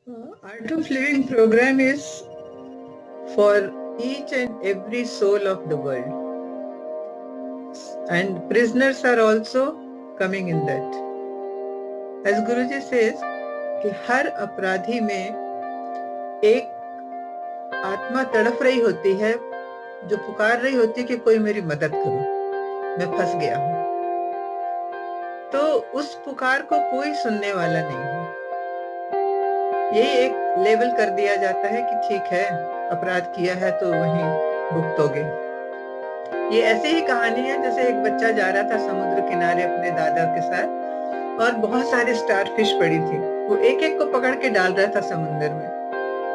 Art of Living program is for each and every soul of the world. And prisoners are also coming in that. As Guruji says, कि हर अपराधी में एक आत्मा तड़प रही होती है, जो पुकार रही होती है कि कोई मेरी मदद करो, मैं फंस गया हूं। तो उस पुकार को कोई सुनने वाला नहीं है। ये एक लेबल कर दिया जाता है कि ठीक है, अपराध किया है तो वहीं भुगतोगे। ये ऐसी ही कहानी है जैसे एक बच्चा जा रहा था समुद्र किनारे अपने दादा के साथ और बहुत सारी स्टारफिश पड़ी थी। वो एक एक को पकड़ के डाल रहा था समुद्र में।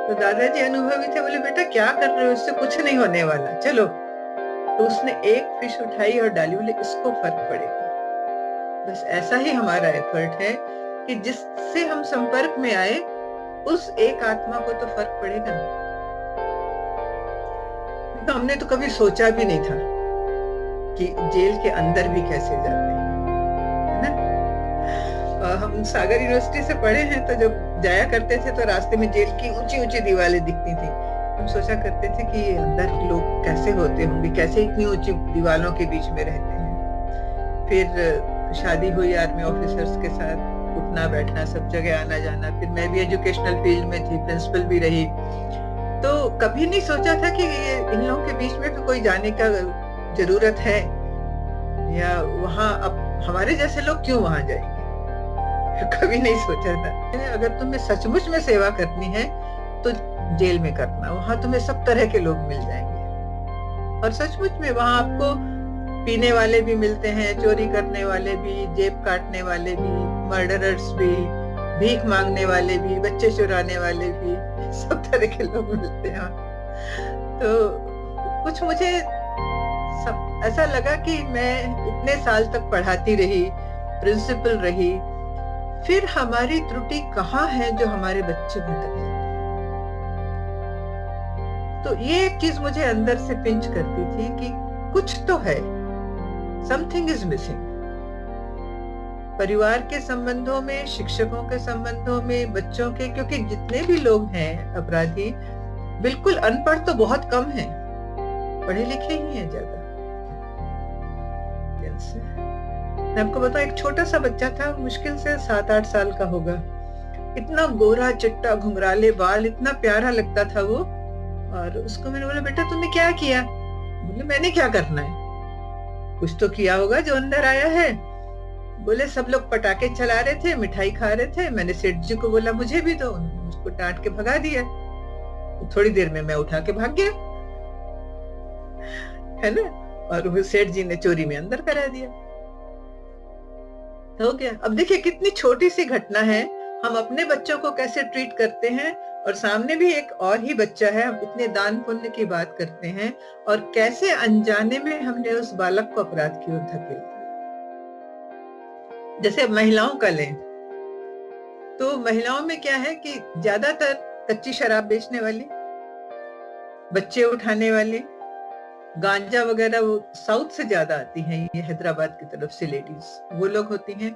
तो दादाजी अनुभवी थे, बोले बेटा क्या कर रहे हो, इससे कुछ नहीं होने वाला, चलो। तो उसने एक फिश उठाई और डाली, बोले इसको फर्क पड़ेगा। बस ऐसा ही हमारा एफर्ट है कि जिससे हम संपर्क में आए उस एक आत्मा को तो फर्क पड़ेगा। तो हमने तो कभी सोचा भी नहीं था कि जेल के अंदर भी कैसे जाते हैं, है ना। हम सागर यूनिवर्सिटी से पढ़े हैं, तो जब जाया करते थे तो रास्ते में जेल की ऊंची ऊंची दीवारें दिखती थी। हम सोचा करते थे कि अंदर लोग कैसे होते होंगे, कैसे इतनी ऊंची दीवारों के बीच में रहते हैं। फिर शादी हुई आर्मी ऑफिसर्स के साथ, उठना बैठना सब जगह आना जाना। फिर मैं भी एजुकेशनल फील्ड में थी, प्रिंसिपल भी रही। तो कभी नहीं सोचा था कि इन लोगों के बीच में भी कोई जाने का जरूरत है, या वहां अब हमारे जैसे लोग क्यों वहां जाएंगे, कभी नहीं सोचा था। अगर तुम्हें सचमुच में सेवा करनी है तो जेल में करना, वहां तुम्हें सब तरह के लोग मिल जाएंगे। और सचमुच में वहां आपको पीने वाले भी मिलते हैं, चोरी करने वाले भी, जेब काटने वाले भी, मर्डरर्स भी, भीख मांगने वाले भी, बच्चे चुराने वाले भी, सब तरह के लोग मिलते हैं। तो कुछ मुझे सब ऐसा लगा कि मैं इतने साल तक पढ़ाती रही, प्रिंसिपल रही, फिर हमारी त्रुटि कहाँ है जो हमारे बच्चे भटक जाते हैं। तो ये एक चीज मुझे अंदर से पिंच करती थी कि कुछ तो है, समथिंग इज मिसिंग। परिवार के संबंधों में, शिक्षकों के संबंधों में, बच्चों के, क्योंकि जितने भी लोग हैं अपराधी, बिल्कुल अनपढ़ तो बहुत कम हैं, पढ़े लिखे ही हैं ज्यादा। मैं आपको बताऊं, एक छोटा सा बच्चा था, मुश्किल से 7-8 साल का होगा, इतना गोरा चिट्टा घुंघराले बाल, इतना प्यारा लगता था वो। और उसको मैंने बोला बेटा तुमने क्या किया? बोले मैंने क्या करना है, कुछ तो किया होगा जो अंदर आया है। बोले सब लोग पटाखे चला रहे थे, मिठाई खा रहे थे, मैंने सेठ जी को बोला मुझे भी दो, उसको डांट के भगा दिया। थोड़ी देर में मैं उठा के भाग गया, है ना। और वो सेठ जी ने चोरी में अंदर करा दिया, हो गया। अब देखिए कितनी छोटी सी घटना है, हम अपने बच्चों को कैसे ट्रीट करते हैं, और सामने भी एक और ही बच्चा है, हम इतने दान पुण्य की बात करते हैं, और कैसे अनजाने में हमने उस बालक को अपराध की ओर धकेल दिया। जैसे महिलाओं का लें, तो महिलाओं में क्या है कि ज्यादातर कच्ची शराब बेचने वाली, बच्चे उठाने वाली, गांजा वगैरह वो साउथ से ज्यादा आती हैं, ये हैदराबाद की तरफ से लेडीज, वो लोग होती हैं।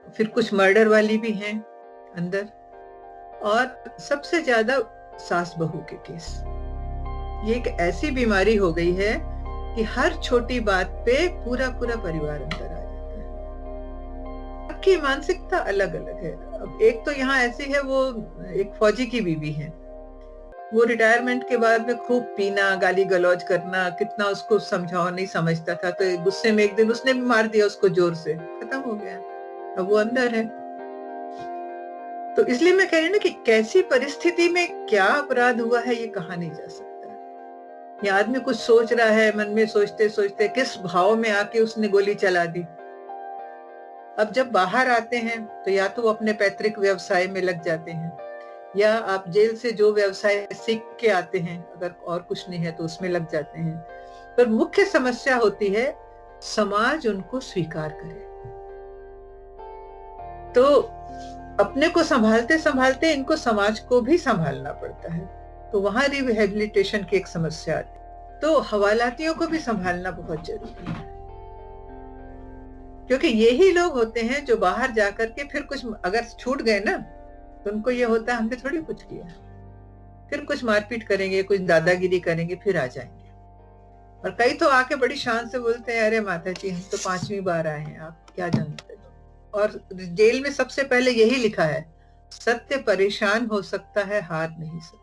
फिर कुछ मर्डर वाली भी हैं अंदर, और सबसे ज्यादा सास बहू के केस। ये एक ऐसी बीमारी हो गई है कि हर छोटी बात पे पूरा पूरा परिवार अंदर आ जाता है। सबकी मानसिकता अलग अलग है। अब एक तो यहाँ ऐसी है, वो एक फौजी की बीवी है, वो रिटायरमेंट के बाद में खूब पीना, गाली गलौज करना, कितना उसको समझाओ नहीं समझता था, तो गुस्से में एक दिन उसने भी मार दिया उसको जोर से, खत्म हो गया। अब वो अंदर है। तो इसलिए मैं कह रही हूँ ना कि कैसी परिस्थिति में क्या अपराध हुआ है ये कहा नहीं जा सकता। ये आदमी कुछ सोच रहा है, मन में सोचते सोचते किस भाव में आके उसने गोली चला दी। अब जब बाहर आते हैं तो या तो वो अपने पैतृक व्यवसाय में लग जाते हैं, या आप जेल से जो व्यवसाय सीख के आते हैं, अगर और कुछ नहीं है तो उसमें लग जाते हैं। पर मुख्य समस्या होती है समाज उनको स्वीकार करे। तो अपने को संभालते संभालते इनको समाज को भी संभालना पड़ता है, तो वहां रिहेबिलिटेशन की एक समस्या आती है। तो हवालातियों को भी संभालना बहुत जरूरी है, क्योंकि यही लोग होते हैं जो बाहर जाकर के फिर कुछ अगर छूट गए ना, तो उनको ये होता है हमने थोड़ी कुछ किया, फिर कुछ मारपीट करेंगे, कुछ दादागिरी करेंगे, फिर आ जाएंगे। और कई तो आके बड़ी शान से बोलते हैं, अरे माता जी हम तो 5वीं बार आए हैं, आप क्या जानते हो। और जेल में सबसे पहले यही लिखा है, सत्य परेशान हो सकता है, हार नहीं सकता।